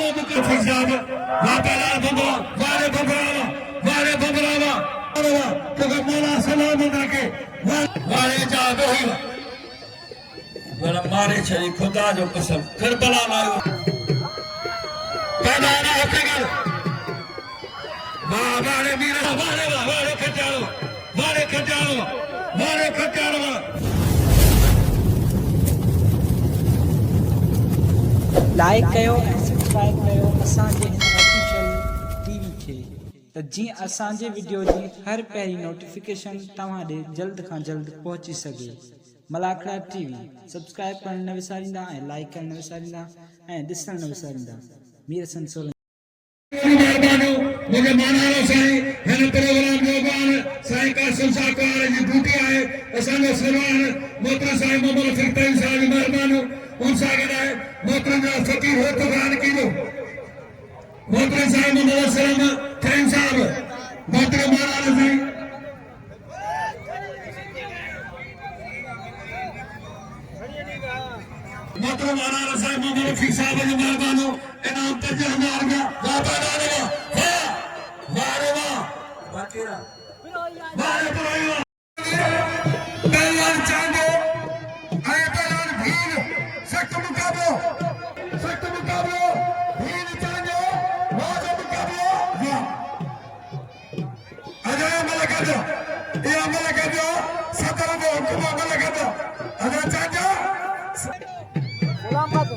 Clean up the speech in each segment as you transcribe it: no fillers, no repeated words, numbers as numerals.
साहब वापला बबरा वारे बबरावा तो मौला सलाम रखे वारे जा वही बड़ा मारे छरी खुदा जो कसम करबला मारो पैदा ना होके गल वारे मीरा वारे खटालो लाइक कयो ऐं सब्सक्राइब कयो असांजे हिन ऑफिशियल टीवी खे त जीअं असांजे वीडियो जी हर पहिरीं नोटिफिकेशन तव्हां ॾे जल्द खां जल्द पहुची सघे। मलाखड़ा टीवी सब्सक्राइब करणु न विसारींदा ऐं लाइक करणु न विसारींदा ऐं ॾिसणु न विसारींदा। मीर संसोल मुझे मानारो साईं हिन प्रोग्राम जो बान साईं कासिम साहब जी ड्यूटी आहे असांजो सरवान मोहतरम साईं मोहम्मद फिरतई साहब जी महिरबानी उन सां गॾु मोहतरम जा फ़कीर हो तो बयान कीधो मोहतरम साईं मोहम्मद असलम फैन साहब मोहतरम मानारो साईं मोहतरम मानारो साईं मोहम्मद रफीक साहब जी महिरबानी इनाम 50,000 रुपया वापस पहलवान चांदो आए पहलवान भील सख्त मुकाबलो भील चांदो मौजो मुकाबलो या अजय मलकदो या मलकदो सदर दो हुकुम मलकदो अजय चांदो सलाम बातो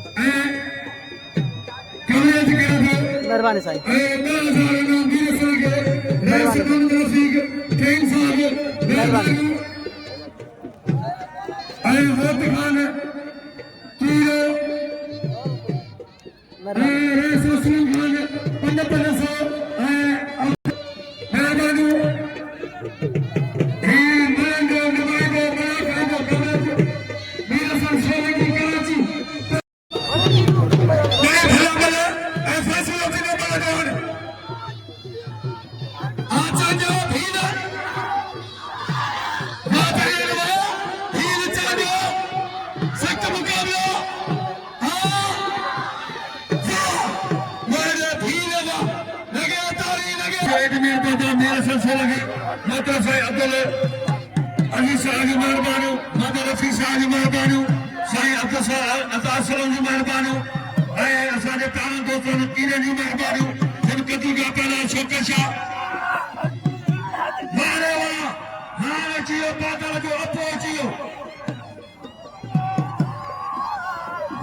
कमिया जिक्र दो मेहरबानी साईं मोहतरम साईं अब्दुल अजीज साहब जी महिरबानी मोहम्मद रफीक साहब जी महिरबानी साईं अब्दुल जी महिरबानी ऐं असांजे प्यारनि दोस्तनि कीरनि जी महिरबानी जिन कदू जा पहला शौकत शाह वारे वाह हाणे अची वियो बादल जो अपो अची वियो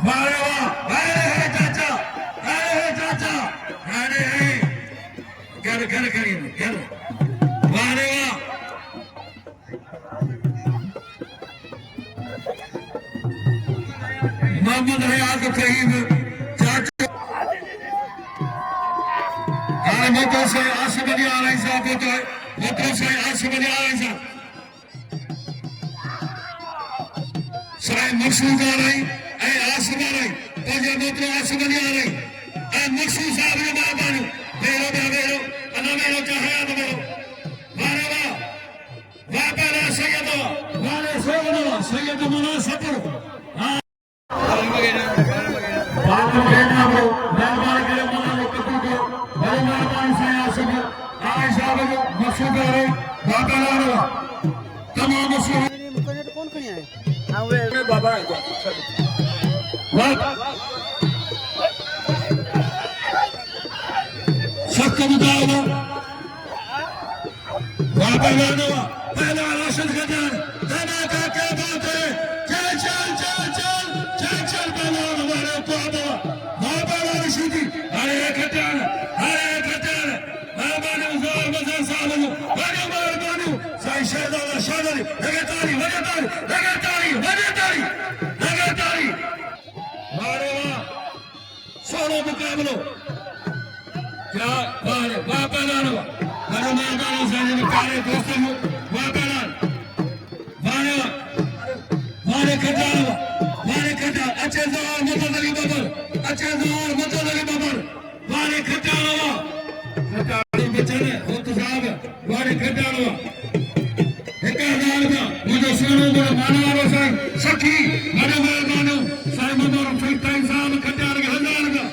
वारे वाह अरे चाचा अरे घर करी घर वारे वाह मोहम्मद रियाज फहीम चाचा हां मोहतरम से आसिफ अली आलम साहब तो है मोहतरम से आसिफ अली आलम साहब साईं मकसूद आ रही ऐ आसिफ आ रही पंहिंजे मोहतरम आसिफ अली आ रही ऐ मकसूद साहब जी महिरबानी भेरो अना मेरो हयात मेरो वारे वाह वापला सैयद मुनासिब हां बाबू बेटा को मेहरबानी करे मौला कद्दू को बड़े मेहरबानी से आसिफ आयशा को मकसूद आ रही वापला तमाम मशहूर कौन खड़ी है हां वे बाबा सख्त मुकाबला वापला पहला राशिद खजान धमाका क्या बात है चल पहलवान हमारे बाबा वापला रशीदी अरे खजान मेहरबानी जोर मजर साहब बड़े मेहरबानी साईं शहजादा शादरी लगातारी वारे वाह सोलो मुकाबलो क्या वाह पहलवान बड़े मेहरबानी साईं प्यारे दोस्तों वाह पहलवान वारे खजान अच्छे जोर मदद अली बबर वारे खजान बचने हो तो साहब वारे खजान 1000 का मुझे सुनो बड़ा माना वाला साईं सखी बड़े मेहरबानी साईं मदर फिर साहब खजान 1000 का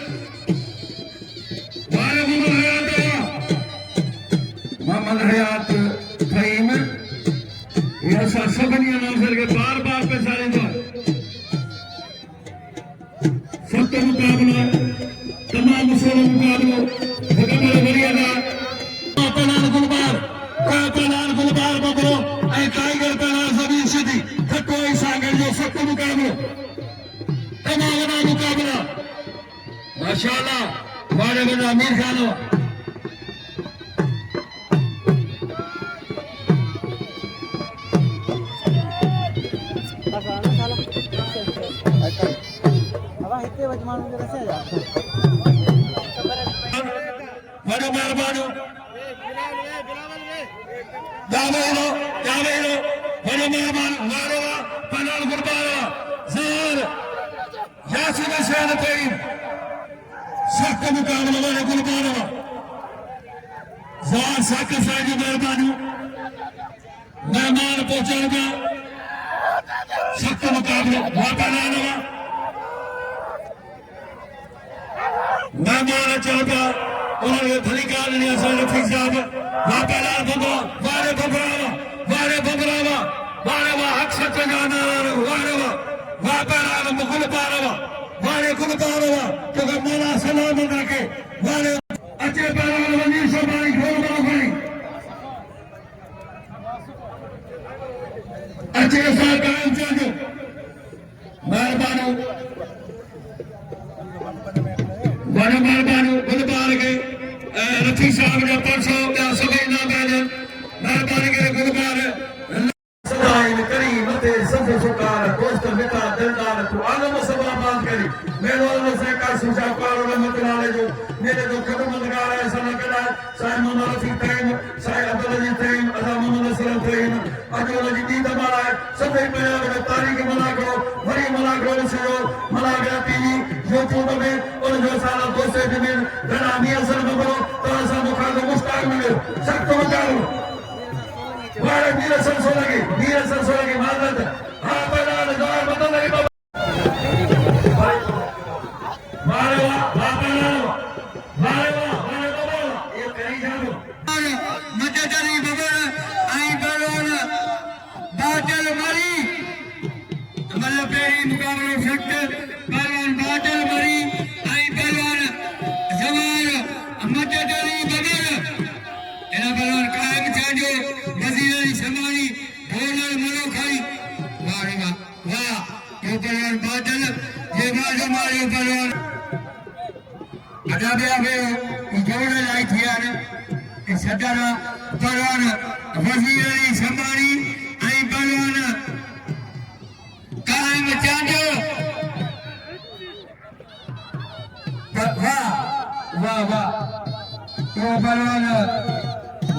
सख्त मुकाबलो तमाम बड़ा मुकाबला माशाअल्लाह वाले बड़ा अमीर खान बड़ो मेहरबानो जावेलो बड़ो मेहरबान वारेवा पनाल गुरबारा ज़हर यासिन शहर तेरी सख्त मुकाबला वाले गुरबारा ज़हर सख्त साइड मेहरबानो मेहमान पहुंचाएगा सख्त मुकाबला वापलानवा मेहमान चाहता उन्होंने धलिकार ने असल रफीक साहब वापला बबा वारे बबरावा वारे वा हक सच जाना वारे वापला मुगल पारवा वारे कुल पारवा तो मौला सलाम रखे वारे अच्छे पहलवान वजीर शोभानी घोर बाफनी अच्छे साथ कायम चाहते मेहरबानो बड़े मेहरबानो गुलबार के रफीक साहब ने 500 का सभी नाम मेहरबानी के गुलबार सदाइन करीम ते सफे सुकार दोस्त मिता दिलदार तू आलम सबा बात करी मेरो अल्लाह से का सुजा पार रहमत वाले जो मेरे जो खदमतगार है सना कदा साईं मोहम्मद रफीक तैम साईं अब्दुल अजीज तैम अदा मोहम्मद सलाम तैम अजो जी दी हमारा है सफे पंजाब में तारीख मना करो वरी मना करो से मना गया टीवी यूट्यूब में और जो सारा दोस्त जमीन गना मियां सर बबरो तो सा मुखाद मुस्ताक मिले सख्त मचाओ वारे वीर सरसो लगे माजरत हां पहला जोर बदल लगे वारे बाबा ये करी जाओ मजदरी बबर आई बरोन बादल मरी मतलब पेरी मुकाबला सख्त पहलवान बादल मरी आई पहलवान जवान मजदरी बबर एना पहलवान कायम चाजो वजीर समानी ढोलर मरो खाई वारे वाह ये पहलवान बादल ये बाजू मारो पहलवान अदा बया वे जोड़ लाई थिया ने सदरा पहलवान वजीर समानी आई पहलवान कायम चाजो वाह ये पहलवान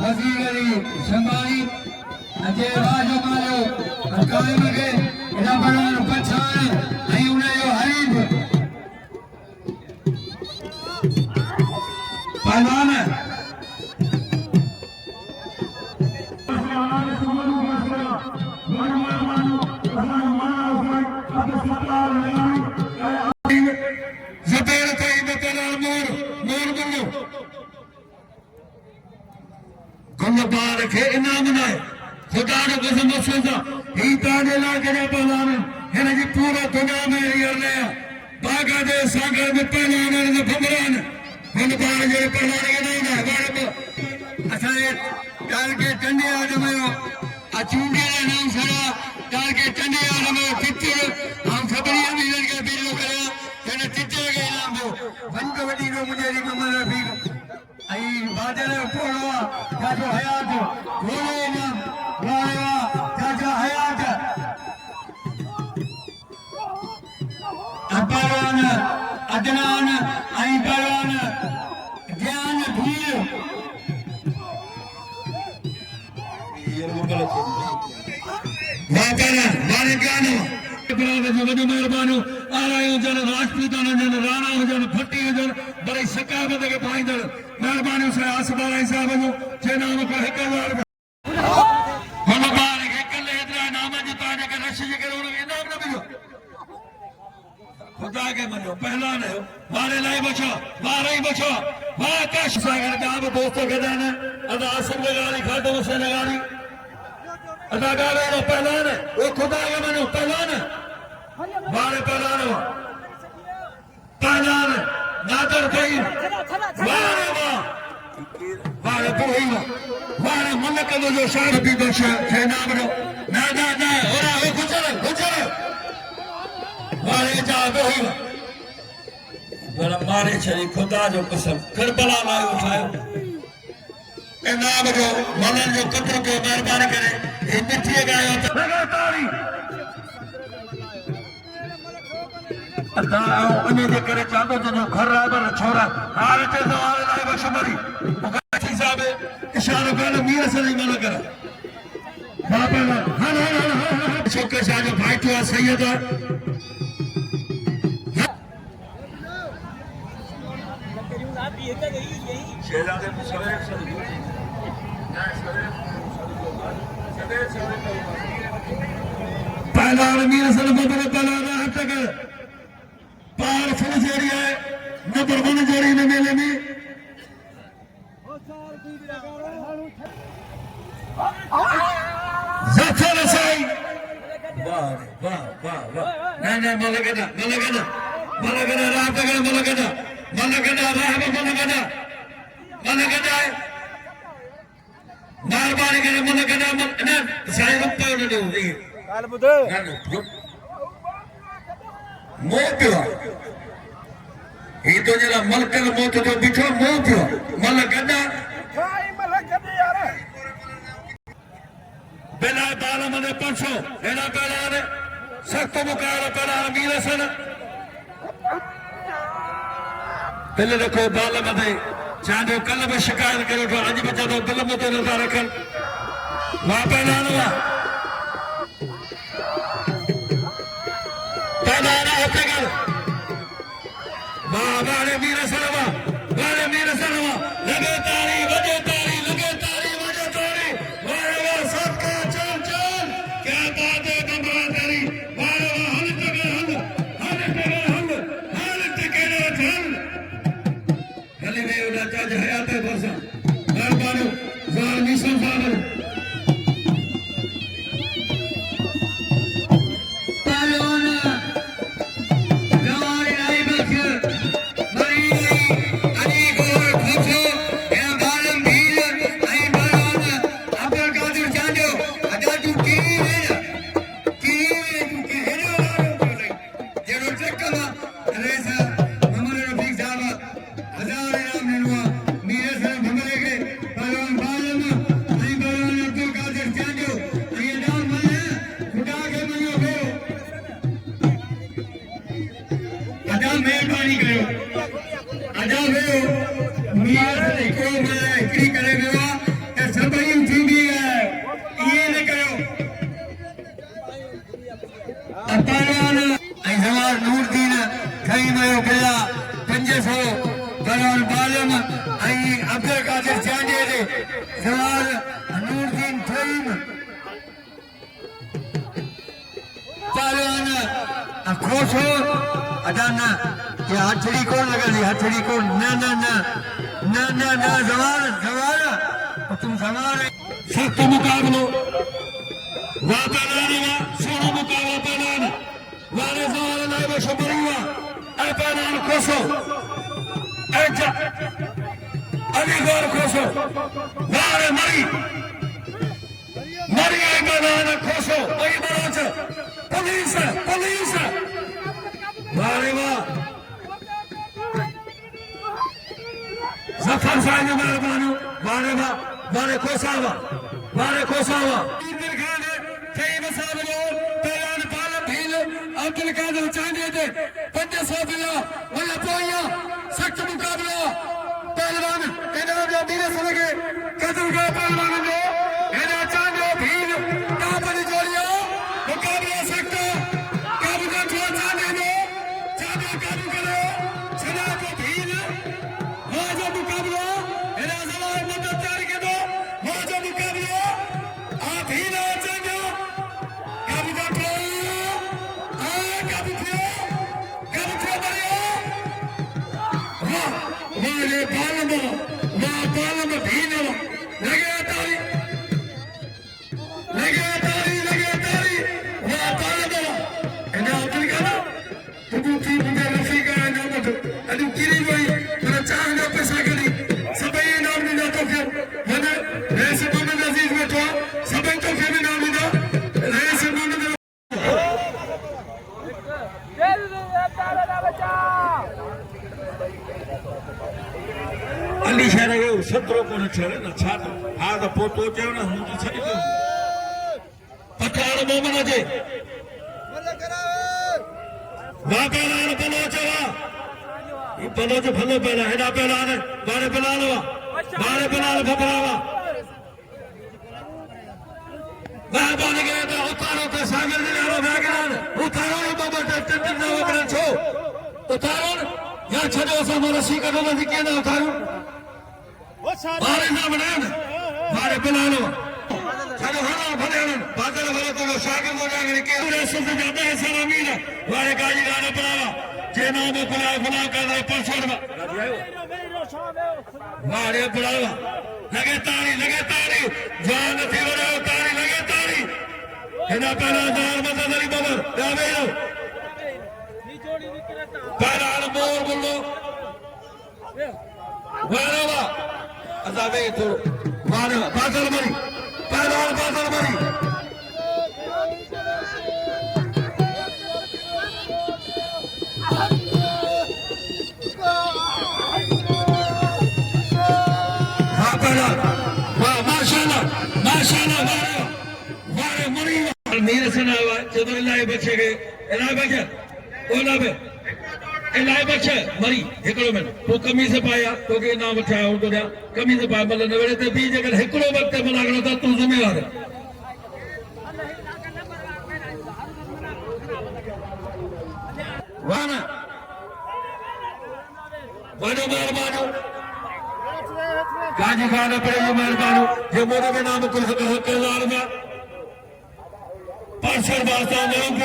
वजीर समानी अजय बाजू मारो कायम के एना पहलवान पछाण आई उन जो हरीफ पहलवान गुलबार के इनाम न खुदा ने कसम सोचा ही ताने लाके ने पहलवान है जी पूरा दुनिया में हिरने बागा दे सागर में पहलवान ने भमरान गुलबार जे पहलवान के नहीं है बारे अच्छा ये डाल के टंडे आदम अचूंडे ने नाम सरा डाल के टंडे आदम पिक्चर हम खबरी भी लड़के वीडियो करा ने चिट्टे के नाम दो वन कबड्डी रो मुझे रिकमंड भी आई बादल पोड़वा जाजो हयात गोले नाम वारेवा जाजो हयात अपरान अदनान आई परान ज्ञान भीर ये मुगल वाकरा वारे ज्ञान वॾो महिरबानी आरायूं हुजनि राजपूतान हुजनि राणा हुजनि भट्टी हुजनि बड़ी सकाबत खे पाईंदड़ महिरबानी साईं आसिफ़ साहब जो जे नाम खां 1000 हुन ॿार खे कल्ह हेतिरा इनाम जी तव्हां जेके रश जे करे हुनखे इनाम न मिलियो खुदा खे मञो पहलवान आहियो ॿार लाइ बचो ॿार ई बचो वाह कश सां गॾु ॿिया बि दोस्त गॾाइनि अदा आसिफ़ लगाड़ी खाधो हुसैन लगाड़ी अदा ॻाल्हाइणो पहलवान उहो खुदा खे मञो पहलवान वारे पहलवान नादर कई वारे वारे पोई वारे मलक जो शाह भी बख्श है नाम नो ना ओरा गुजर बे हुई बड़ा मारे छड़ी खुदा जो कसम करबला लाए उठायो ए नाम जो मलन जो कत्ल को मेहरबानी करे ये मिठी गायो लगा ताली अदा अने जे करे चांदो जो घर राबर छोरा हाल ते सवाल लाए बशमरी उगाची साहब इशारो कर मीर से नहीं मना कर बाबा हां छोके शाह जो भाई तो सैयद शेहजादे सवेरे पहला मीर से मदर पहला हट तक पार फुल जोड़ी है नंबर 1 जोड़ी ने मेले में जफर साई वाह वाह वाह वाह नहीं मलगना रात तक मलगना राह में मलगना मेहरबानी करे मलगना ना साई रुपए ने दो काल बुध मोपियो ये तो जरा मलकल मोत जो बिठो मोपियो मलगना यार बेला बाल मने पंचो एना बेला सख्त मुकाबला बेला मीर सन पहले देखो बाल मने चांदो कल में शिकायत करो तो आज बचा दो दिल में तो नजर रखन वहां पे ना पैदाना होते गल बारे मीर सलवा लगे तारी वजे तारी वारे सबका चल क्या बात है कमरा तारी वारे हल तक चल गली में उड़ा ताज हयात है बरसा मेहरबानी जार निशा साहब मेहरबानी करो अदा वेो मीर से को मैं एकड़ी करे वेवा ते सभई थींदी है ये न कयो अतारान ऐ जवार नूरदीन खई वयो गया 500 बरान बालम ऐ अब्दुल कादिर चांडे दे जवार नूरदीन थईम पालवान अखोसो अदाना ये हथड़ी कौन लगा ली हथड़ी कौन ना जवार तुम सवार सख्त मुकाबलो वापलाने वा सोना मुकाबला पहलान वाले जवार लाए वो शबरुआ ऐ पहलान कोसो ऐ अली गौर कोसो वारे मरी ऐ पहलान कोसो वही बराच पुलिस वारे वाह जफर साहब ने मेहरबानी वारे कोसावा दिल खान कई मसाब लो पहलान पाल भील अब्दुल कादिर चांदे दे 500 बिला वला पोया सख्त मुकाबला पहलवान इनाम जो मीर सलगे कदर का पहलवान जो एना चांदो भील काबली जोड़ियो मुकाबला सख्त काबू का चांदे दो काबू करो छना को भील वो जो मुकाबला एना जवान मदद जारी के दो वो जो मुकाबला आ भील आ चांदो काबू करो काबू बरियो वाले बालम भील लगे तारी वाह बालम एना अब्दुल कादिर तुम की मुझे रफीका नाम तो अदु किरी वही पर चांगा पैसा करी सबई नाम नहीं तो फिर मैंने ऐसे मोहम्मद अजीज में तो सबई तो फिर नाम नहीं रैस मोहम्मद अली शहर के सत्रो को न छड़े न छात आ तो पोतो चयो न हूं तो छड़ी दो पठान मोमन जे वापेलान पलो चवा ये पलो जो भलो पहला हेडा पहला ने बारे पहला भबरावा बाने के तो उतारो तो सागर ने लो भागलान उतारो बाबा टेस्ट न वगैरह छो उतारो या छडो सो रसी कढो न के न उतारो बारे ना बनान बारे पहला चलो हनो भलेन बादल भले तो सागर हो जाने के पूरे सुध जाता है सलामीन वाले काजी गाना पड़ावा जे नाम फला कर रहे परसों वारे पड़ावा लगे तारी जान थी वरे तारी लगे तारी हेना पहला दार मददरी बबर दावेरो पहला मोर बोलो वारवा अजाबे तो वारे बादल मरी पहला बादल मरी माशाल्लाह वारे मरी मेरे सना जब इलाही बचे गए इलाही बचे इलाही बचे मरी हिकड़ो में तो कमीज पाया तो के नाम उठाया हो तो दिया कमीज पाया मतलब नवेरे ते बी जगह हिकड़ो वक्त मनागणो था तू जिम्मेवार है वाना वानो मेहरबानो गाजी खाना पड़े जो मेहरबानो जो मोरे के नाम कुल हजार में 500 लोग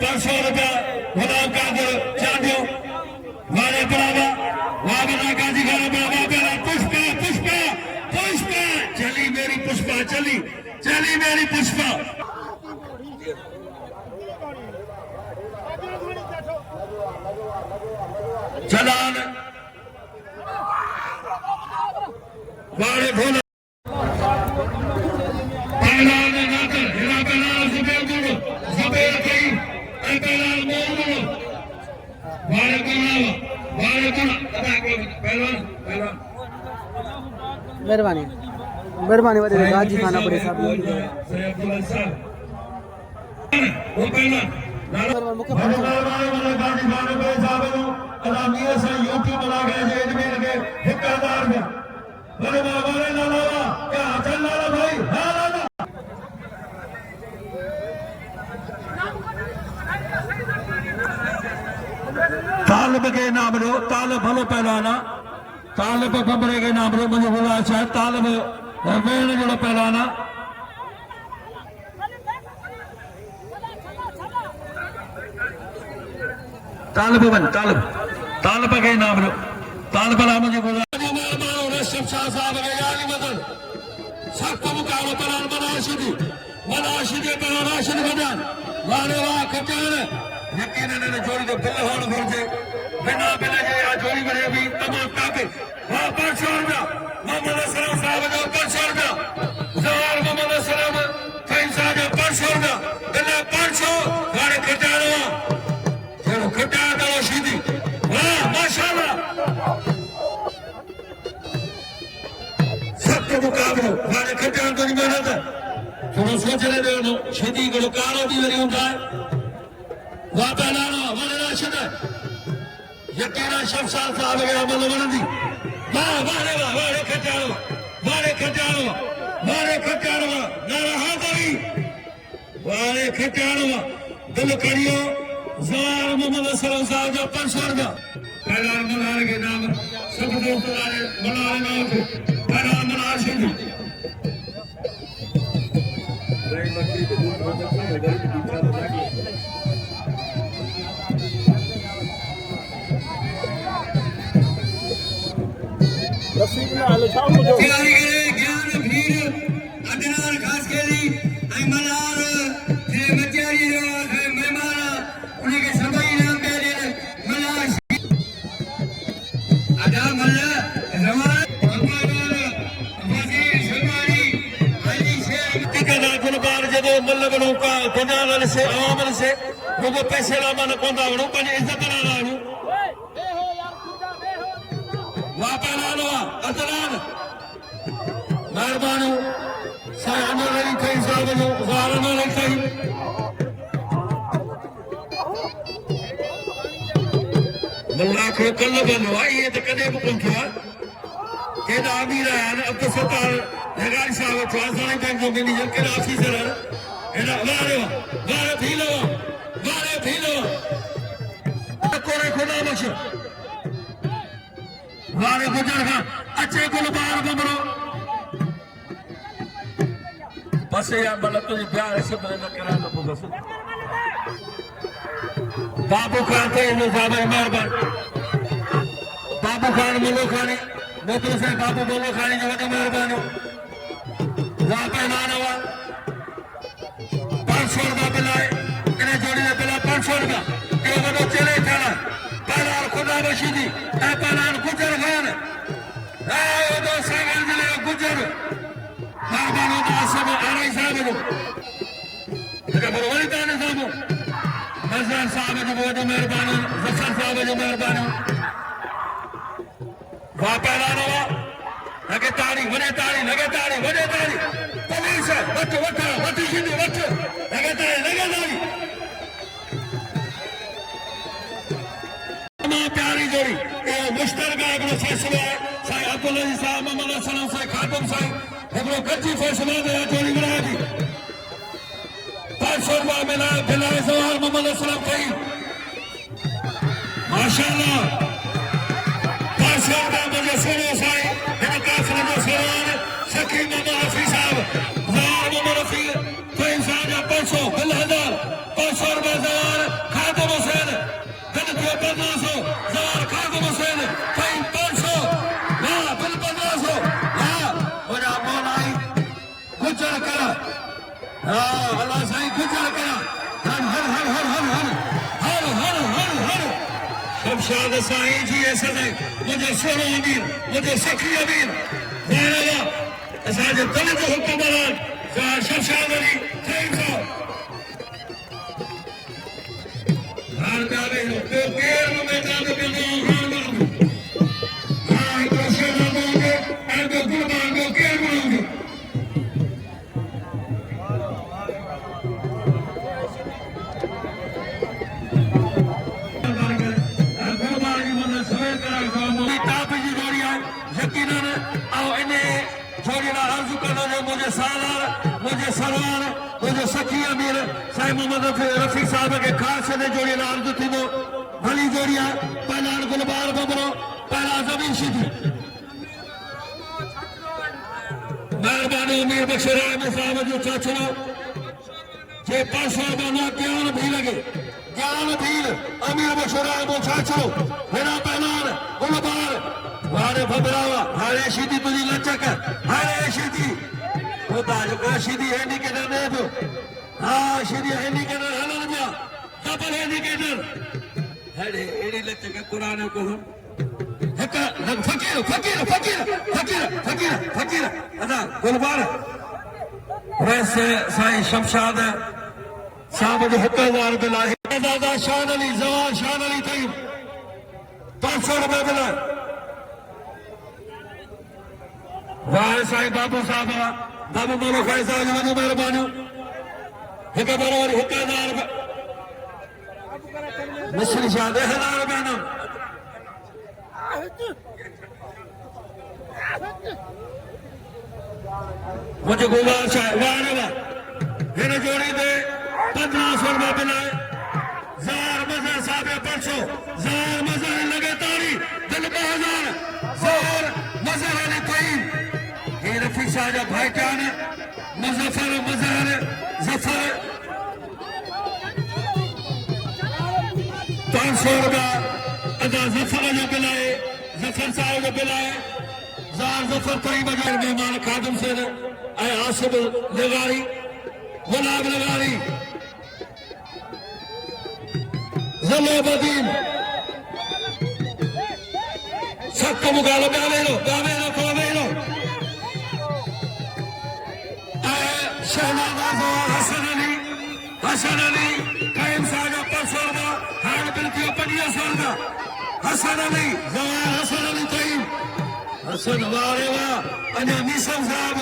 500 रुपया गुलाम कादर चांदियों वाले पड़ावा वाबना गाजी खाना पड़ा वाबना पुष्पा चली मेरी पुष्पा चली मेरी पुष्पा चलान वाले भोला पहलान नाकर हेरा पहलान जुबेर कई पहलान मोर बोलो वाले कोला अदा को पहलान मेहरबानी वाले गाजी खाना पड़े साहब सैयदुल्लाह साहब वो पहलान गाजी खाना पड़े साहब अदा मियां से यूट्यूब बना गए जे अजमेर के 1000 में वाले लाला क्या चल लाला भाई हां लाला तालिब के नाम रो तालिब भलो पहलाना तालिब खबरे के नाम रो मुझे बोला शायद तालिब वेण जो पहलाना तालिब के नाम रो तालिब ला मुझे बोला शाह साहब के यानी मदन सबको मुकाबला पहलान मनाशिदी पहलान राशिद बदान वाले वाह खचान यकीनन जोड़ी तो बिल होने भरजे बिना जे आ जोड़ी बने भी तमाम काबिल वाह 500 रुपया मोहम्मद असलम साहब जो 500 रुपया जवार मोहम्मद असलम फैन साहब जो 500 रुपया बिना 500 वाले खचान चलो खचान राशिदी वाह माशाल्लाह सबके मुकाबले वाले खचान तो नहीं मेहनत थोड़ा सोच ले दो छेदी को कारो दी वरी होता है वाह पहलाना वाले राशिद यकीना शमशाद साहब के अमल बनदी वाले खचानो नारा हाज़री वाले खचानो दिल करियो ज़ार मोहम्मद असलम साहब जो 500 रुपया पहला मनाने के नाम सब दोस्त वाले मनाने नाम को पहला मनाशिद ज्ञान भीड़ अदनार खास केली आई मलार जे मचारी जो मेहमान उन्हीं के सभी नाम दे दे मलार अदा मल्ला जवान वजीर शमारी अली शेख ठिकाना गुलबार जदो मल्ल बनों का बनाल से आमल से जो पैसे ला मन कोंदा वणो पंहिंजी इज़त ला लाणो वापा लानो अदलान महिरबानी साईं अमर अली कई साहब जो ज़ार न रखई लाख कल बनो आई ये तो कदे भी कोन थियो केदा अमीर आहिनि अब्दुल सत्तार लगारी साहब ट्रांसफर बैंक जो मैनेजर केड़ा ऑफिसर आहिनि एड़ा वारे भीलो कोरे खुदा बख्श वारे गुजर खां अचे गुल बार बमरो बस या मतलब तुझे प्यार से बने करा तो बस बाबू खान थे इन साहब मेहरबान बाबू खान मुल्लो खानी मोतलो से बाबू बोलो खानी जो वॾो महिरबानी वहाँ पे नानवा 500 रुपया बिलाए इन्हें जोड़ी में बिला 500 रुपया ये वॾो चले थाना पहला खुदा बशीदी ऐ पहला गुजर खान ऐ वॾो सागर जिले गुजर महिरबानी आसिम आरई साहब जो जेका बरोबरी ताने साहब नज़र साहब जो वॾो महिरबानी जफर साहब जो महिरबानी वापस आना लगे ताड़ी वने ताड़ी लगे ताड़ी वने ताड़ी पुलिस वट शिंदी वट लगे ताड़ी मां प्यारी जोड़ी ये मुश्तरका हिकिड़ो फैसलो है साईं अब्दुल अजीज साहब मोहम्मद सलाम साईं खातम साईं हिकिड़ो कच्ची फैसलो दे जोड़ी बनाए थी 500 रुपया मिलाए बिलाए सवाल मोहम्मद सलाम कई माशाअल्लाह मुझे सुनो साईं हिन काफ़िले जो सरदार शकील मोहम्मद रफ़ी साहब ज़ार मोहम्मद रफ़ी तो इंसान जा 500 बिल 1000 500 रुपया ज़ार खातम हुसैन बिल 1500 ज़ार खातम हुसैन कई 500 वाह बिल 1500 वाह मुझा मौलाई गुजर करा हाँ अल्लाह साईं गुजर करा शमशाद साईं जी ऐसा मुझे सोनो अमीर मुझे सखी अमीर असांजे दिल जो हुक्मरान शमशाद अली खैर साहब हार कावे तो केर में मैदान में बिल्कुल हां हिकिड़ो शेर मांगोगे ऐं ॿियो गुल मांगो केर मांगो मुझे सालार मुझे सरवार मुझे सखी अमीर साईं मोहम्मद रफी साहब के खास ने जोड़ी अर्ज थी भली जोड़िया पहला गुलबार बबरो पहला जमीन शिदी मेहरबानी अमीर बख्श राय साहब जो चाचरो जे 500 रुपया ना ज्ञान भी लगे ज्ञान भील अमीर बख्श राय वो चाचरो मेरा पहला गुलबार वारे भबरावा हारे शिदी तुझी लचक हारे शिदी होता जो शिदी इंडिकेटर दे दो हाँ शिदी इंडिकेटर हलन दिया डबल इंडिकेटर हेडे एडी लचक कुरान को हका फकीर फकीर फकीर फकीर फकीर फकीर अदा गुलबार वैसे साईं शमशाद साहब जो हुक्मदार बिला दादा शान अली जवान शान अली थई 500 रुपया बिला वाह साईं बाबू साहब बाबू बोलो खाई साहब जो मेहरबानी एक बरोबर हुक्मदार मिस्री शाह 1000 रुपया ना मुझे गुलबार शाह वाह हिन जोड़ी दे 1500 रुपया बिलाए ज़ार मज़हर साहब 500 ज़ार मज़हर लगे ताड़ी दिल 2000 ज़ार मज़हर अली तईब ये रफी शाह जा भाईजान मुज़फ़र मज़हर ज़फ़र 500 रुपया अदा ज़फ़र जो बिलाए ज़फ़र साहब जो बिलाए ज़ार ज़फ़र तईब जो मेहमान खादम से आसिफ लगारी गुलाब लगारी जलाबदीन सबको मुकाबला गावेलो शहनाज हसन अली साइम सागा परसोगा हाल बिल्कुल पनिया सोगा हसन अली जवान हसन अली तईम हसन वारे वाह अन्य मिशन साहब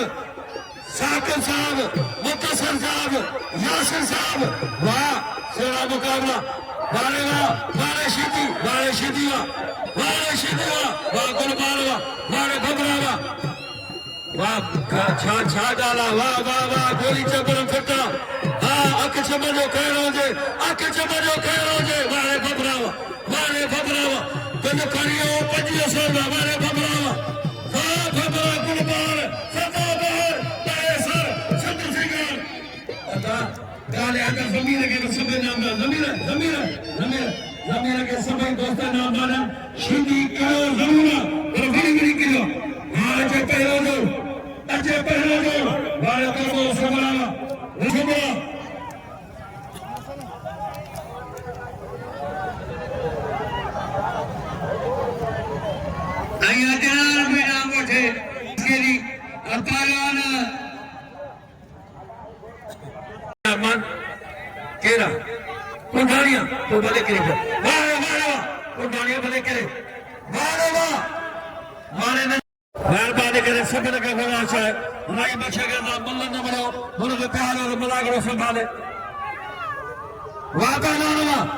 साकिब साहब मुत्तसिर साहब यासिर साहब वाह सेरा मुकाबला वारे वाह वारे शिदी वाह गुलबार वारे भबरा वाह छा छा डाला वाह वाह वाह गोली चंबरम फिरता हाँ अख चंबरो कहरो जे वारे भबरा तुझ करियो 500 वारे भबरा वाह भबरा गुलबार सदाबहार तायसर सद सिंगार अता काले आका जमीन के सब नाम जमीन के सब दोस्त नाम माना शिदी करो जरूर और बड़ी किलो हाँ अचे पहलो जो वाले करबो सबरा आया जनाब में नाम उठे इसके लिए अपालान मन केरा कुंडालियां तो भले करे वाह कुंडालियां भले करे वाह मारे ने मेहरबानी करे सब ने का गुनाह है नहीं बचे के नाम मल्ल न बनाओ उनके प्यार और मलागरो संभाले वाह पहलवान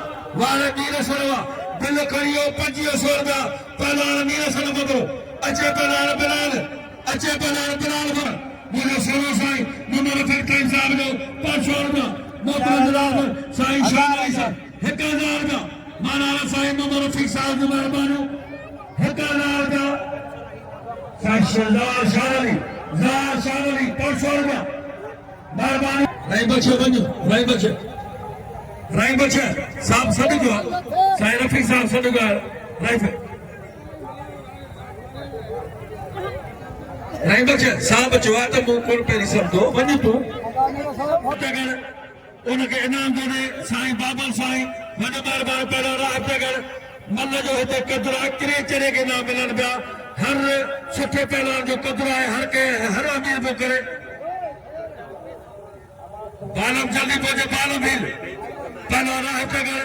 वाले नीर सरवा दिल करियो 500 रुपया पहलवान नीर सर बदो अच्छे पहलवान पर मुझे सोनो साईं नंबर फैक्ट्री साहब जो 500 रुपया मोहतरम जनाब साईं शाह साहब 1000 का माना साईं नंबर फिक्स साहब जो मेहरबानी 1000 का साईं शाहली 500 रुपया मेहरबानी नहीं बचे साहब सदगो साईं रफीक साहब सदगो नहीं बचे साहब बचवा तो मुंह कोन पेरी समझो वञ तू उनके इनाम देने साईं बाबल साईं वञ बार पहला राह तगर मल जो हिते कदरा किरे चरे के नाम मिलन पिया हर सुठे पहलवान जो कदर है हर अमीर पियो करे बालम जल्दी पहुंचे बालम भी पहला राह तगर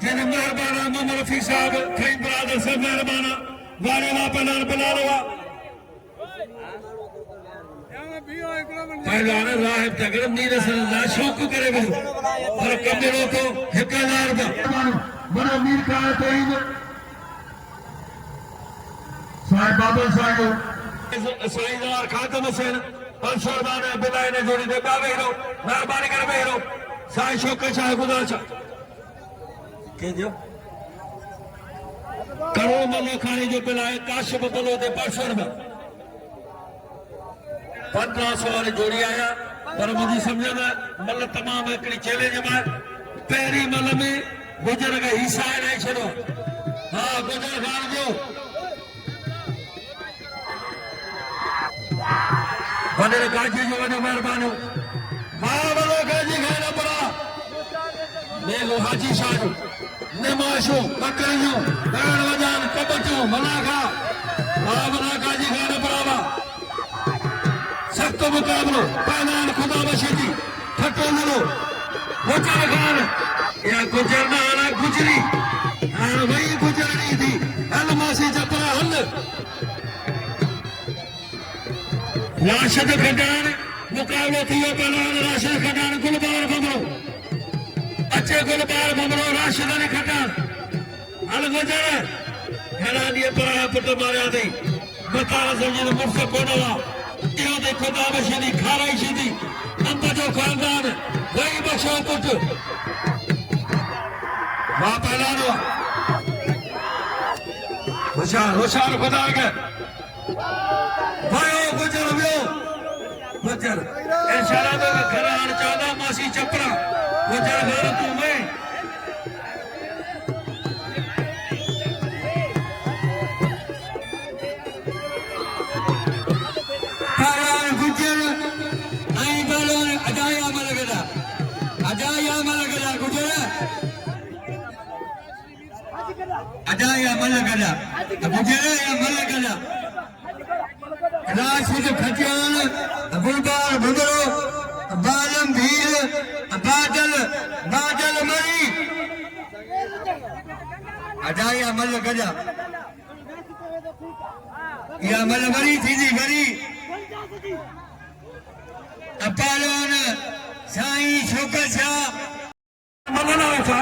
जिन मेहरबाना मोहम्मद रफी साहब खई बरादर से मेहरबाना वारे वा पहलवान बना रहा पहलवान राह तगर नीर सल्ला शौक करे वो और कमरो को 1000 का बड़ा मीर का तो साईं बाबल साईं साईं खातम हुसैन 500 रुपया बिलाए ने जोड़ी दे बाबे हीरो मेहरबानी करे हीरो साईं शौकत शाह गुदा छा के जो करो मल्लो खानी जो बिलाए काशिफ बलो दे 500 रुपया 1500 वाली जोड़ी आया पर मुझे समझ में मल तमाम एक चैलेंज में पहली मल में गुजर का हिस्सा नहीं छोड़ो हाँ गुजर खान जो वने गाजी जो वने मेहरबानो बाबलो गाजी खाना पड़ा ने लो हाजी शाह नमाशो बकरियों गान वजान कबटो मनाखा बाबला गाजी खाना पड़ा सख्त मुकाबलो पहलवान खुदा बशीदी ठट्टो मिलो गुजर खान या गुजरना आना गुजरी और वही गुजरनी थी अलमासी जपरा हल राशिद खटान मुकाबलो थी पहलवान राशिद खटान गुलबार बमरो अच्छे गुलबार बमरो राशिद अली खटान हल गुजर हैरानी पर पुट मारिया थी बता समझी मुफ्त कोनवा इहो ते खुदा बशीदी खाराई शीदी अंब जो खानदान वही बचो पुट वाह पहलवान होशियार खुदा के भयो गुजर इंशाल्लाह तो घरान 14 मासी चपरा गुजर घर तू में गुजर आई बोलो अजाया मलगदा गुजर अजाया मलगदा गुजर या मलगदा राशिद खटियान गुलबार भुगरो बालम भील बादल बादल मरी अजाई अमल गजा या अमल मरी थी मरी अपालोन साईं छोकर छा मलना था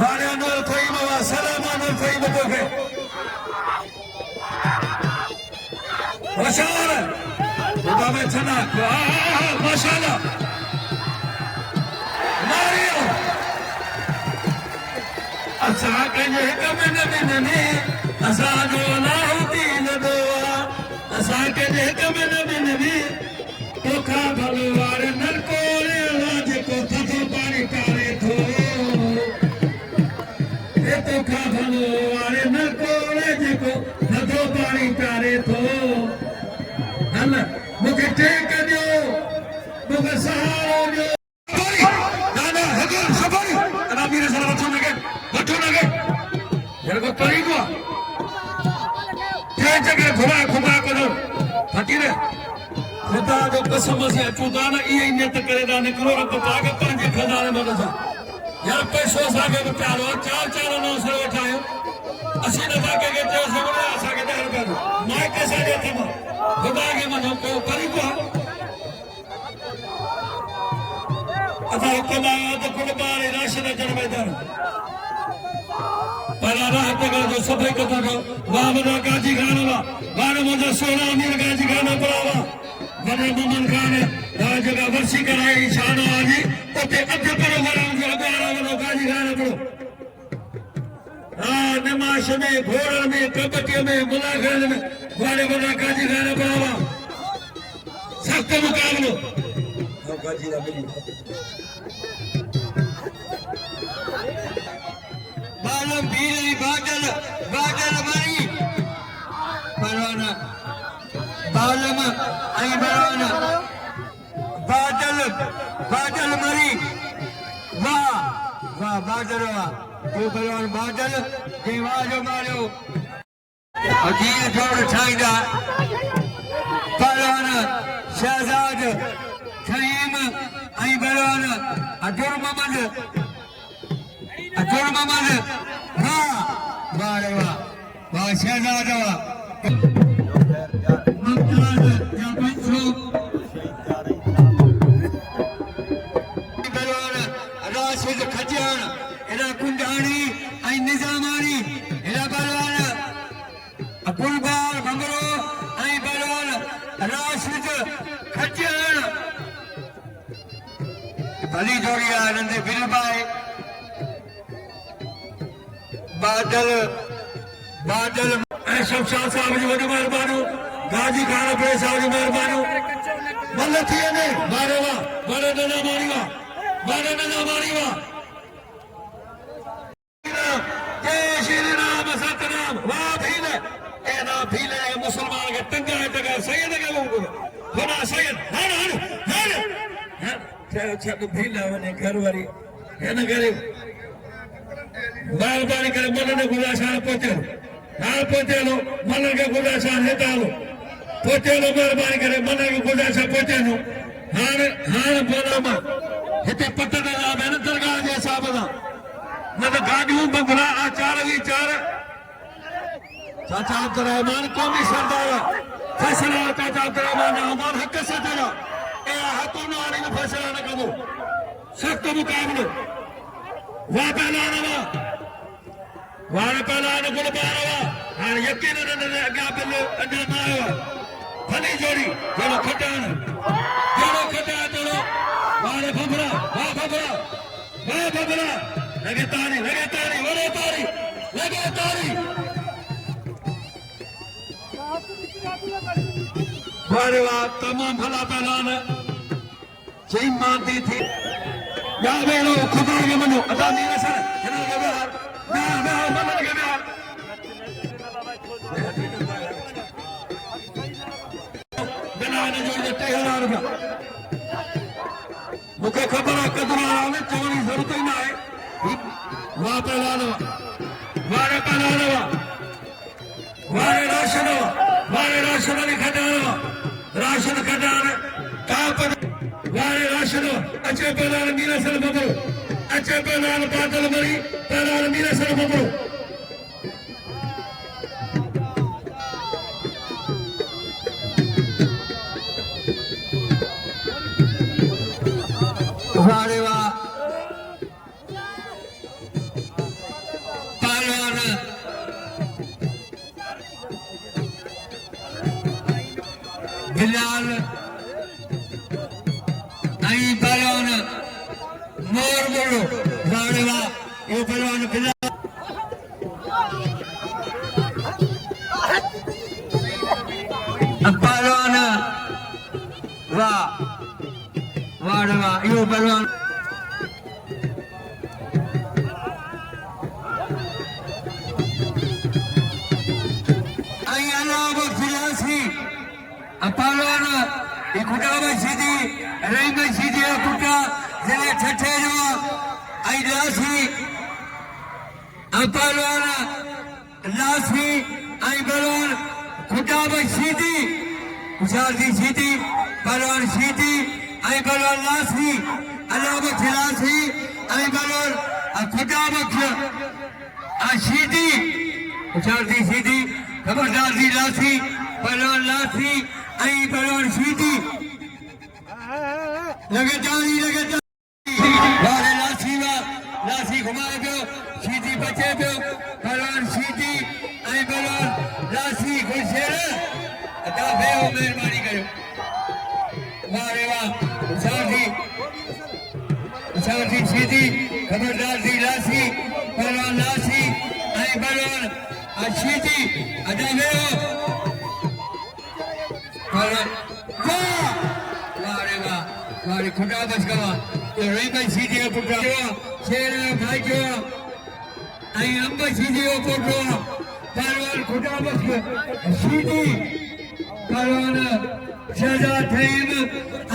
वाले नो कोई मवा सलाम नो कोई बतोगे माशाअल्लाह खुदा में चना माशाअल्लाह मारियो असा कने कमन बिनने असा जो लाउदीन दोआ असा कने कमन बिनने तोखा भलवार नरकोले लाज को थथो पानी तारे थो ए तोखा भलवार नरकोले जेको थथो पानी तारे थो हल मुखे टेक दियो मुखे सहारो दियो दादा हगर सफारी अना मेरे सारा बच्चों लगे मेरे को तरीको टे जगह घुमा करो फकीर खुदा जो कसम से अचूं न इहे ई नियत करे था निकिरो रब पाके पंहिंजे खज़ाने में ॾिसां यार पैसो असांखे बि प्यारो चार नौ सौ वठायो असीं नथा कंहिंखे चयोसीं वञो असांखे 10 रुपया ॾियो माइक असांजे हथ मां खुदा खे मञो को तरीक़ो आहे असां हुकम आयो त कुल ॿार राशन अचण मैदान पर राहत जो सभई कथा कयो वाह मुंहिंजा गाजी खाना वाह मुंहिंजा सोना अमीर गाजी खाना पड़ा वॾे मोहम्मद खान जगह वर्सी कराई शान आज उते अधु करो वराम जो अॻारा वॾो गाजी खाना पड़ो निमाश में घोड़नि में कबड्डीअ में मुलागरनि में वारे वॾा गाजी खाना पड़ा सख़्त मुक़ाबिलो बालम भील बादल बादल मरी परवाना बालम आई परवाना बादल बादल मरी वाह वाह बादल वाह जो परवान बादल देवाजो मारियो अजीर जोड़ ठाईदा परवाना शहजाद खईम आई परवाना अदुर मोहम्मद वाह वाह रे वाह वाह शहजाद वाह मुमताज या पंचो राशिद खजान एरा कुंडाणी आई निजामानी एरा बलवान गुलबार भंगरो आई बलवान राशिद खजान भली जोड़ी आनंद बिलबाई बादल बादल शमशाद साहब जी वॾी महिरबानी गाजी खान पे साहब जी महिरबानी मल थी वञे बारे वाह बारे नंढा मारी वाह बारे नंढा मारी वाह जय श्री राम सतनाम वाह भील एना भील मुसलमान के टंगा सैयद के वो खुदा सैयद हर छद भील वने घर वारी है न करे महिरबानी करे मन ने गुजाशान पहुंचे लो मन के गुजाशान हेता लो पहुंचे लो महिरबानी करे मन के गुजाशा पहुंचे लो हाण बोलामा हिते पटन जा बहन दरगाह जे हिसाब सां न त गाॾियूं बंगला आचार वीचार चाचा अब्दुर्रहमान कौमी सरदार फैसला चाचा अब्दुर्रहमान अहमद हक से तेरा ए हाथों नारी में फैसला न करो सख्त मुकाबलो वाह पहलवान गुलबार हाणे यकीन अॻियां बिल अञा न आयो आहे भली जोड़ी जहिड़ो खटाइण जहिड़ो वाह भबरा लगे तारी वॾे तारी लगे तारी वारे वाह तमाम भला पहलवान चई मानती थी या वेड़ो खुदा के मनो अदा नीर सर हिन के व्यवहार ना मन के व्यवहार बिना ने जोड़ दे 3000 रुपया मुखे खबर है कदर आवे चवण जी जरूरत ही ना है वाह पहलवान वारे राशन वारे राशन अली खटान राशन खटान काप वारे राशन अचे पहलान मीरा सल बबरो अचे पहलान बादल मरी पहलान मीरा सल बबरो वारे वा पहलवान बिलाल आई पहलवान मोर बोलो वारे वा ये पहलवान बिलाल पहलवान वाह वारे वा यो पहलवान आई अलावा फिलासी पहलवान ये खुटा में सीधी रही में सीधी खुटा जिले छठे जो आई लासी पहलवान लासी आई पहलवान खुटा में सीधी उशारदी सीधी पहलवान सीधी आई पहलवान लासी अलावा फिलासी आई पहलवान खुटा में सीधी उशारदी सीधी खबरदार दी लासी पहलवान लासी आई पहलवान सीधी लगातार वारे लासी घुमाए पियो सीधी बचे पियो पहलवान सीधी आई पहलवान लासी गुरशेर अदा बेहो मेहरबानी करो वारे वाह उसारदी सीधी खबरदार दी लासी पहलवान लासी आई पहलवान सीधी अदा बेहो वारे खुटा बच गवा तो रही भाई सीधी खुटा शेर भाई जो आई अंब सीधी पुटो पहलवान खुटा बच गया सीधी पहलवान शहजाद थईम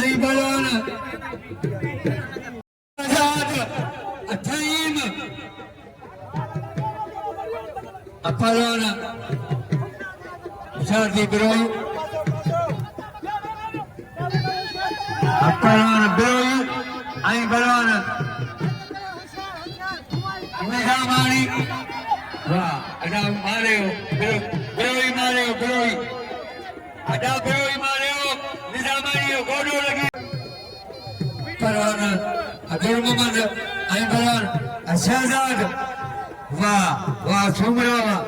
आई पहलवान शहजाद थईम पहलवान शादी बिरोई पहलवान बिरोई आई पहलवान निजामानी वाह अदा मारे बिरोई मारे बिरोई अदा बिरोई मारे निजामानी गोडो लगी पहलवान अब्दुल मोहम्मद आई पहलवान शहजाद वाह वाह सुमरा वाह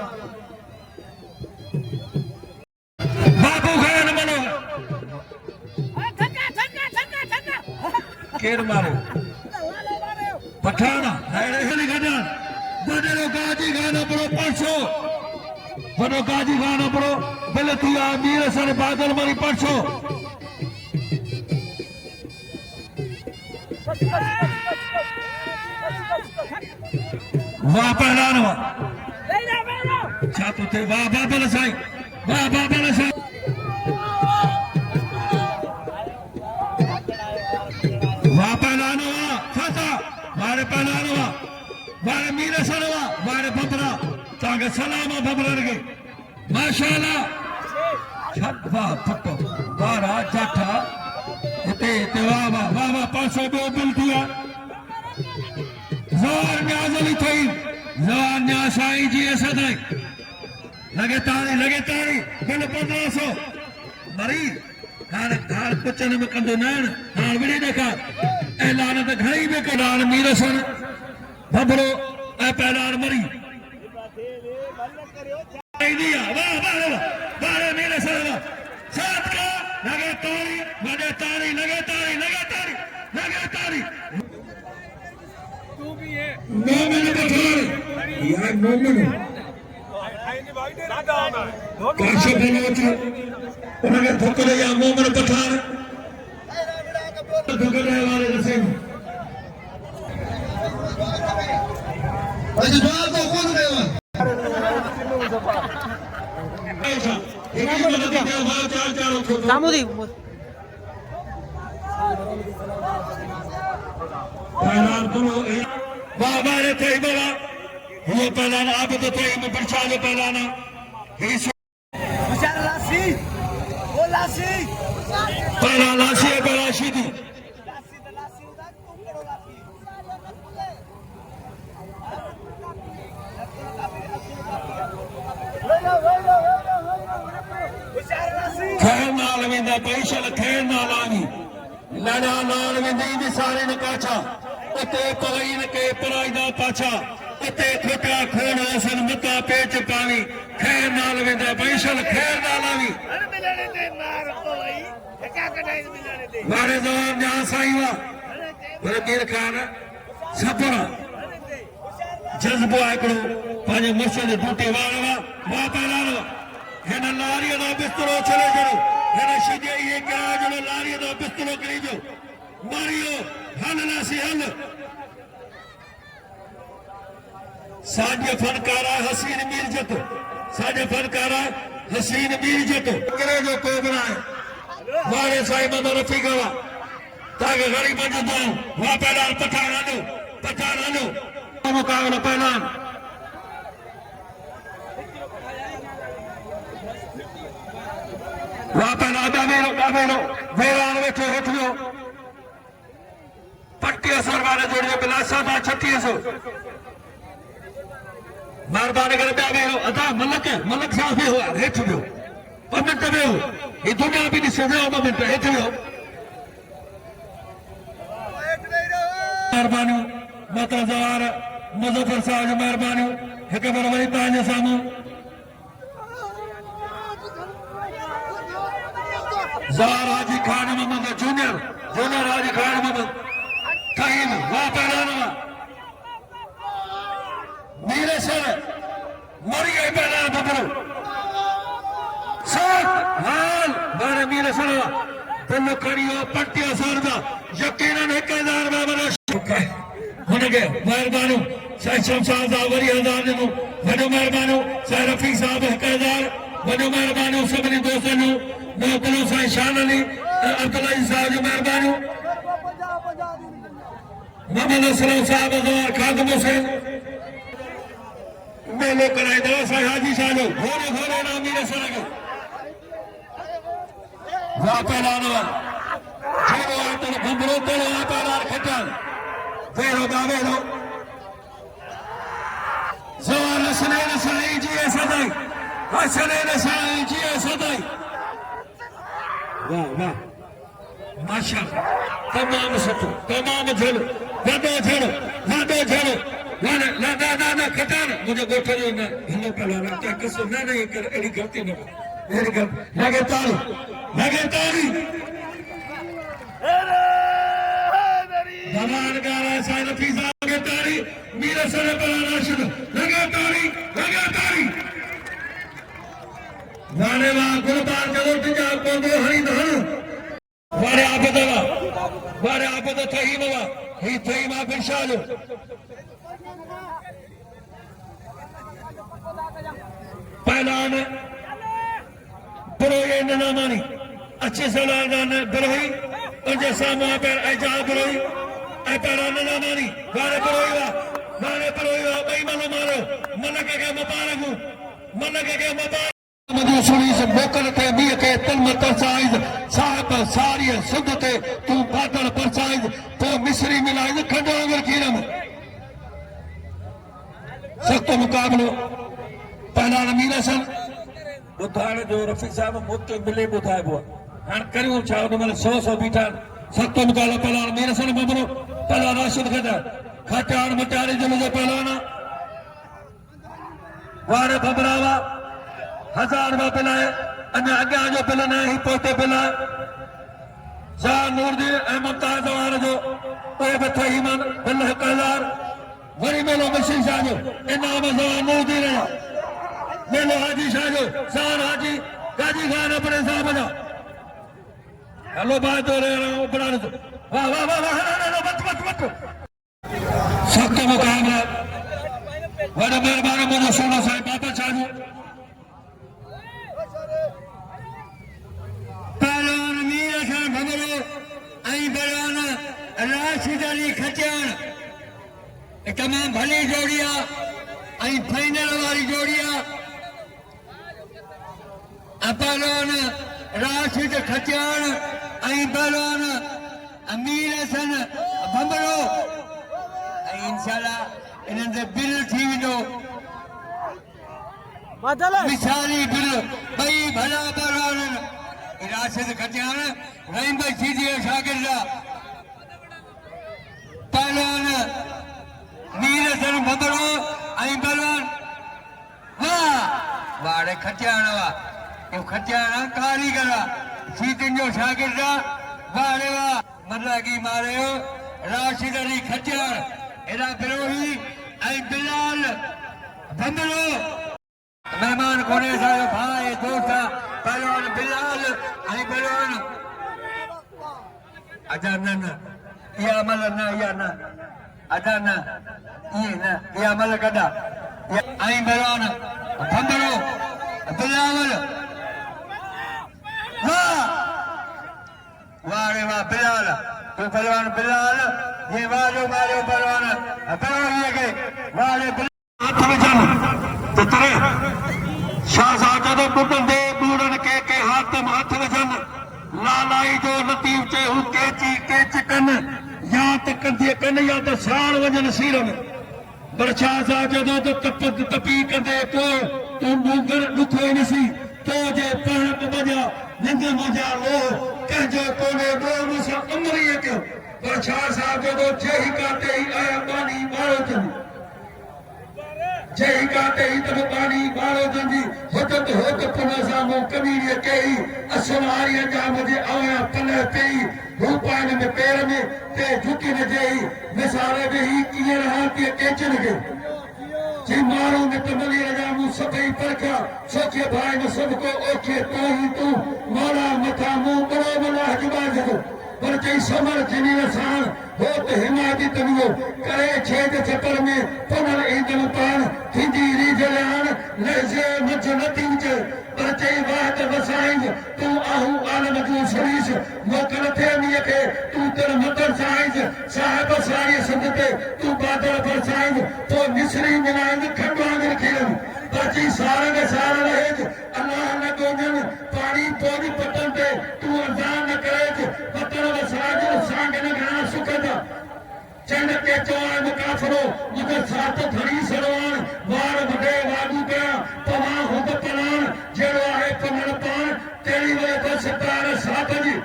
बाबू खान मनो केर मारो पठाना हेली गडन बडरो गाजी गाना पड़ो परसो बडो गाजी गाना पड़ो बलतिया मीर सर बादल मरी परसो वाह पहलान वाह छातो थे वाह बाबा साईं वाह बाबा साईं वाह पहलान वाह छाता वारे पहलान वाह वारे मीर सरवा वारे बबरा तांगे सलामा बबरा लगे माशाअल्लाह छत वाह पट्टो वारा जाठा इते वाह वाह वाह वाह 500 बो बिल दिया जोर न्याजली थई जोर न्या साईं जी सदाई लगे तारी बिल 1500 मरी हार पुचन में कंदो नैन हार विड़े देखा ऐलान तो घणी में कडान मीर सन बबरो ए पहलान मरी दिया वाह वाह वाह मीर सन साथ का लगे तारी लगे तारी तू भी है मोमिन बठार यार मोमिन काशे बलोच उन्होंने ठोकर या मोमिन बठार ठोकर वाले रसीम अजी जवाब को कौन देगा दामोदी पहलान बोलो वाह बारे थे बोला वो पहलान आप तो थे में बच्चा जो पहलाना Masyarakat पहला लाशी है पहला शीदी खैर नाल वेंदा पैशल खैर नाल आवी लड़ा नाल वेंदी दी सारे ने काछा उते पवईन के पराई दा पाछा उते खोटा खोण असन मता पेच पावी खैर नाल वेंदा पैशल खैर नाल आवी मारे जवान जहां साईवा मीर खान सपना जज्बो आकड़ो पांजे मुर्शिद टूटे वालवा वा पहलानो हिन लारीअ दा बिस्तरो चले जड़ो हिन शिजे ये करा जड़ो लारीअ दा बिस्तरो करी जो मारियो हल नासी हल साजे फनकारा हसीन मीरजत साजे फनकारा हसीन मीरजत करे जो को बनाए मारे साईं मदर रफीकवा ताके गरीब जो दो वा पहला पठाना लो मुकाबला पहलान वहां पहला दावेलो वेरान वेठो हेठियो पट्टी असर वाले जोड़ियो बिलासा दा 3600 मेहरबानी करे दावेलो अदा मलक साहब हो हेठियो पमिट वेहो ये दुनिया भी दिसे वेहो पमिट हेठियो मेहरबानी माता जवार मुजफ्फर साहब मेहरबानी एक बार वरी तांजे सामू ज़ार हाजी खान मोहम्मद जूनियर हाजी खान मोहम्मद तहीन वा पहलाना मीरे सर मरी गए पहला बबरू साथ हाल बारे मीरे सर दिल करियो पट्टिया सरदा यकीनन 1000 बाबर हुनके मेहरबानी साईं शमशाद साहब वरी 1000 ॾिनो वॾो मेहरबानी साईं रफ़ीक साहब 1000 वॾो मेहरबानी सभिनी दोस्तनि मोहतरम साईं शान अली अब्दुल्ला साहब जो मेहरबानी मोहम्मद असलम साहब ज़वार खादिम हुसैन मेलो कराए दो साईं हाजी शाह जो घोड़े ना मीर सर के वा पहलानो जेरो आतन घुमरो तेरो आ पहलान खटन वेरो दावेलो ज़वार हसनैन साईं जी सदाई हसनैन साईं जी सदाई वाह वाह माशाअल्लाह तमाम सुठो तमाम झल वॾो झल ना खटान मुझे गोठ जो न हिलो पहलाना क्या कसो ना ये कर एड़ी गलती न एड़ी गलती लगे ताली भगवान गारा साईं रफ़ी साहब के ताली मीर सर पहला राशिद लगे ताली वारे वा गुरबान जरूर तुझा को दो हरी धन वारे आबद थहीम वा ही थहीम आबिर शाह जो पहलान बरोई ननामानी अच्छे सलादान बरोई पंजे सामा पर ऐजा बरोई ऐ पहलान ननामानी वारे बरोई वा भाई मनो मारो मलक के मुबारक मधु सुनी से मोकल थे बी के तलम तरसाइज साहब सारी सुध थे तू बादल परसाइज तो मिस्री मिलाइज खंडोगर कीरम सख्त मुकाबलो पहला अमीर हसन बुधाण जो रफीक साहब मुते मिले बुधाइबो हां करियो छा उन में 100 बीठा सख्त मुकाबलो पहला अमीर हसन बबरो पहला राशिद खटान मटारी जलो जो पहलाना वारे बबरावा 1000 रुपया पिलाए अन्य अॻियां जो पिल न ही पोते पिलाए शाह नूरदीन अहमद ताजवार जो उहे बि ठही मन पिल 1000 वरी मेलो मशीन शाह जो इनाम शाह नूरदीन जा मेलो हाजी शाह जो शान हाजी गाजी खान अपने साहब जा हेलो बात हो रहे बड़ा वाह वाह वाह बच सख्त मुकाबला वॾो महिरबानी मुंहिंजो सोना साईं बाबा शाह जो पहलवान मीर हसन भमरो ऐं पहलवान राशिद अली खटियान तमाम भली जोड़ी आहे ऐं फाइनल वारी जोड़ी आहे पहलवान राशिद खटियान ऐं पहलवान अमीर हसन भंबरो ऐं इंशाअल्लाह इन्हनि ते बिल थी वेंदो मिसाली बिल ॿई भला पहलवान राशिद खटियाण रहीम भाई सीधी शागिर्द पहलवान मीर हसन भंबरो ऐं पहलवान वाह वाड़े खटियाण वाह यो खटियाण कारीगर सीतिन जो शागिर्द वाड़े वाह मरलागी मारे राशिद अली खटियाण एड़ा बिरोही ऐं बिलाल भंबरो मेहमान कोने सायो भाई दोस्त पहलवान बिलाल ऐं पहलवान अजा न इहा अमल न इहा न अजा न इहे न इहा अमल कढा ऐं पहलवान भंबरो बिलावल वाह वाह रे वाह बिलाल तू पहलवान बिलाल ये वाजो मारो पहलवान पहलवान के वाह रे हाथ विझन तितरे शाहज़ादा दे पुटन दे बूढ़न के हाथ में हाथ विझन लालाई जो लतीफ चे हु केच कन या त कंदे कन या त साण वजन सीर में पर शाहज़ादा जो तो तपी कंदे को तू मुंगर दुखो नसी तो जे पण बजा निंद मजा लो कहजो कोने दो मुसा अमरी के पर शाहज़ादा जो जेही काते ही आया पानी मारो जन जय गाते ही तब पानी बारो जंजी होत पुना सामो कबीर के ही असमारी अंजाम जे आया पले पे रूपान में पैर में ते झुकी न जई मिसाल में ही किए रहा के केचन के जी मारो में तमली रजामू सभई परखा सोचे भाई में सबको ओखे तो ही तू मौला मथा मुंह बड़ो बड़ा हजबा जगो पर जई समर जिनी रसान हो तो हिमायती तनियो करे छेद छपर में पुनर इंदन पान थींदी रीजलान लहजे मच नतीज पर जई वाहत वसाइंग तू आहू आलम जो सरीस मोकल थे मिय के तू तर मदर साइंस साहिब सारी संदते तू बादल पर साइंस तो मिस्री मिलाइंग खंडवांग रखिरन पर जई सारंग सार रहेज अल्लाह न गोजन पानी पोनी पटन ते तू अजान न करेज पतन वसाज सांग न घना सुखदा चंड के चौड़ मुकाफरो मगर साथ धड़ी सरवान वार वडे वागू गया पवा हुद पलान जेड़ो आहे पमण पान तेरी वे बस तार साथ जी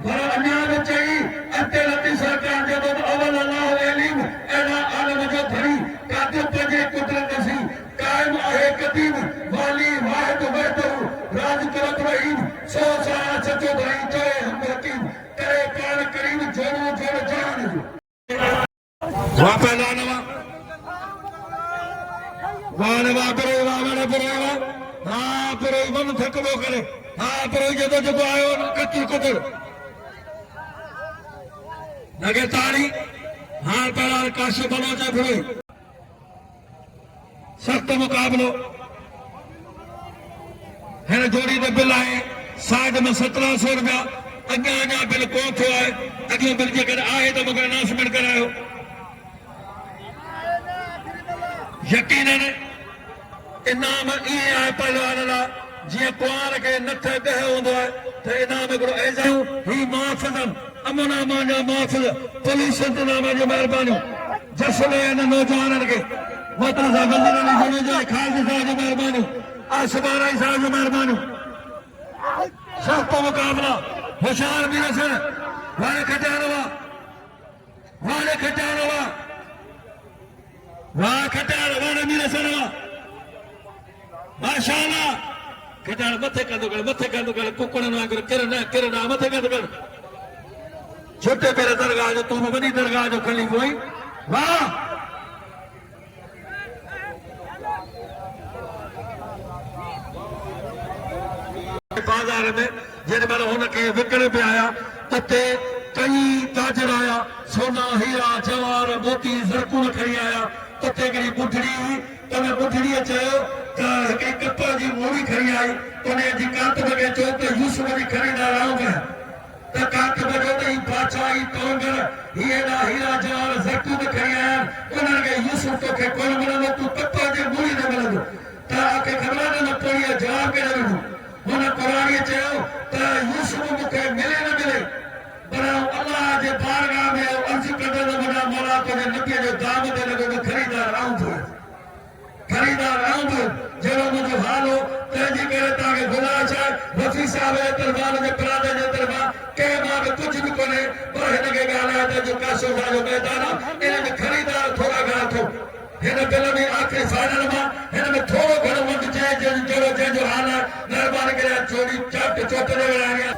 वर अन्यान चई अंते लती सरकार जब अवल अल्लाह अलीम एड़ा आलम जो धड़ी कादो पजे कुदरत सी कायम आहे कदीम वाली वाहिद वहदहु राज करत रहीम सो सारा सचो भाई जोए हम रकीम करे पान करीम जोड़ो जोड़ जान जो वाह पहलवान वाह करे हाँ पर मन थकबो करे हाँ पर जो जो आयो कचर कुचर लगे ताड़ी हाँ पहलवान काश बनो चाहे फिर सख्त मुकाबलो है जोड़ी दे बिल आए साइड में 1700 रुपया अॻियां बिल कोन थियो आहे अॻियों बिल जेकर आहे त मूंखे अनाउंसमेंट करायो यकीनन इनाम इहे आहे पहलवान लाइ जीअं कुंवार खे नथ ॻह हूंदो आहे त इनाम हिकिड़ो एज़ाम ही मुआफ़िज़न अमन अमान जा मुआफ़िज़ पुलिस इंतज़ाम जी महिरबानियूं जश्न हिन नौजवाननि खे मोहतरम साहब गंदर अली जुनेजा खालिद साहब जी महिरबानियूं आसिफ़ राई साहब जी महिरबानियूं सख़्त मुक़ाबला होशियार भी नसर वाले खटाण वाह खटाण वाले भी नसर माशाअल्लाह खटाण मथे कंदो कर कुकड़न वांगुरु किरन मथे कंदो कर छोटे पेर दरगाह जो तू वॾी दरगाह जो खलीफ़ो हुई वाह बाज़ार में जेॾीमहिल हुनखे विकिणे पिया आया उते कई ताजर आया सोना हीरा जवाहर मोती ज़रकुर खणी आया उते हिकिड़ी ॿुढड़ी हुई उन ॿुढड़ीअ चयो त हिकिड़ी कपड़ जी मूड़ी खणी आई उन जी कातब खे चयो त यूसुफ जी ख़रीदार आऊं त कातब जो त बादशाही टोंगर हीरा हीरा जवाहर ज़रकुर खणी आया उन्हनि खे यूसुफ तोखे कोन मिलंदो तूं कपड़ जी मूड़ी न मिलंदो त आखे ख़बर न पड़ी जवाब केॾो ॾिनो हुन क़ुरान चयो त यूसुफ मूंखे मिले न मिले तुझे नतीजे जो दाम ते लॻो त ख़रीदार आऊं थो जहिड़ो मुंहिंजो हाल हो तंहिंजी करे तव्हांखे गुज़ारिश आहे वफ़ी साहिब जे तरफ़ां मुंहिंजे परादे जे तरफ़ां कंहिं मां बि कुझु बि कोन्हे पर हिनखे ॻाल्हाए त जो काशो शाह जो मैदान आहे इन में ख़रीदार थोरा घणा थो हिन फिल्म में आख़िरी फाइनल मां हिन में थोरो घणो वंड चए जहिड़ो जंहिंजो हाल आहे महिरबानी करे चोरी चोट ते विराइया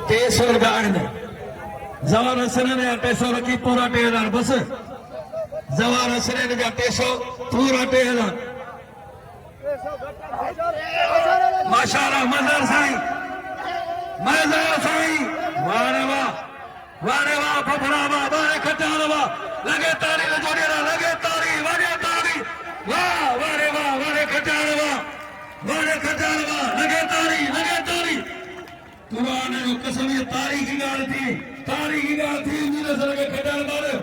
300 रुपया आहिनि जवान हसन जा 300 रखी पूरा 3000 बस जवान हसन जा 300 पूरा 3000 माशाअल्लाह मज़र साईं वाह रे वाह फफड़ा वाह बारे खटाल वाह लगे तारी न जोड़ेरा लगे तारी वाह रे वाह खटाल वाह लगे तारी कुरान जो कसम ये तारीखी गाल थी मेरे सर के खटाल मारे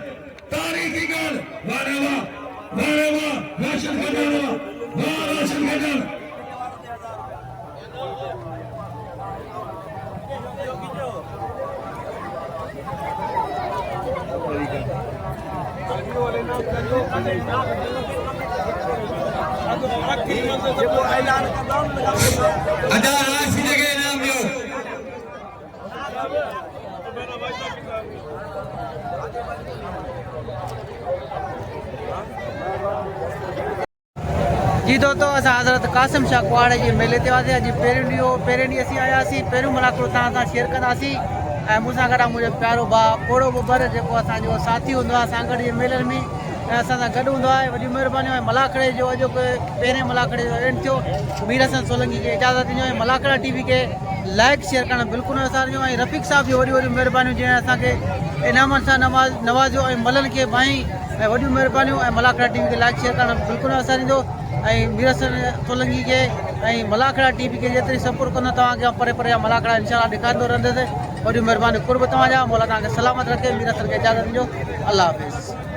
तारीखी गाल वाह रे वाह राशन खटाल वाह राशन खटाल अदा राशि लगे नाम लो जी दोस्तों अस हज़रत कासिम शाह कुआड़े जे मेले ते आयासीं अॼु पहिरें ॾींहुं असीं आयासीं पहिरियों मुलाक़ात तव्हां सां शेयर कंदासीं ऐं मूंसां गॾु मुंहिंजो प्यारो भाउ कोड़ो बब्बर जेको असांजो साथी हूंदो आहे असां गॾु जे मेलनि में ऐं असां सां गॾु हूंदो आहे वॾी महिरबानी आहे मलाखड़े जो अॼु पहिरें मलाखड़े जो एंड थियो मीर हसन सोलंकी खे इजाज़त ॾिनो ऐं मलाखड़ा टीवी खे लाइक शेयर करणु बिल्कुलु न विसारिजो ऐं रफ़ीक साहब जी वॾियूं महिरबानियूं जंहिं असांखे इनामनि सां नवाज़ियो ऐं मलनि खे बाई ऐं वॾियूं महिरबानियूं ऐं मलाखड़ा टीवी खे लाइक शेयर करणु बिल्कुलु न विसारींदो ऐं मीर हसन सोलंकी खे ऐं मलाखड़ा टीवी खे जेतिरी सपोर्ट कंदो तव्हांखे परे परे जा मलाखड़ा इंशाअल्लाह ॾेखारींदो रहंदुसि वॾियूं महिरबानी कुर्ब तव्हांजा मौला तव्हांखे सलामत रखे मीर हसन खे इजाज़त ॾिजो अल्लाह हाफ़िज़।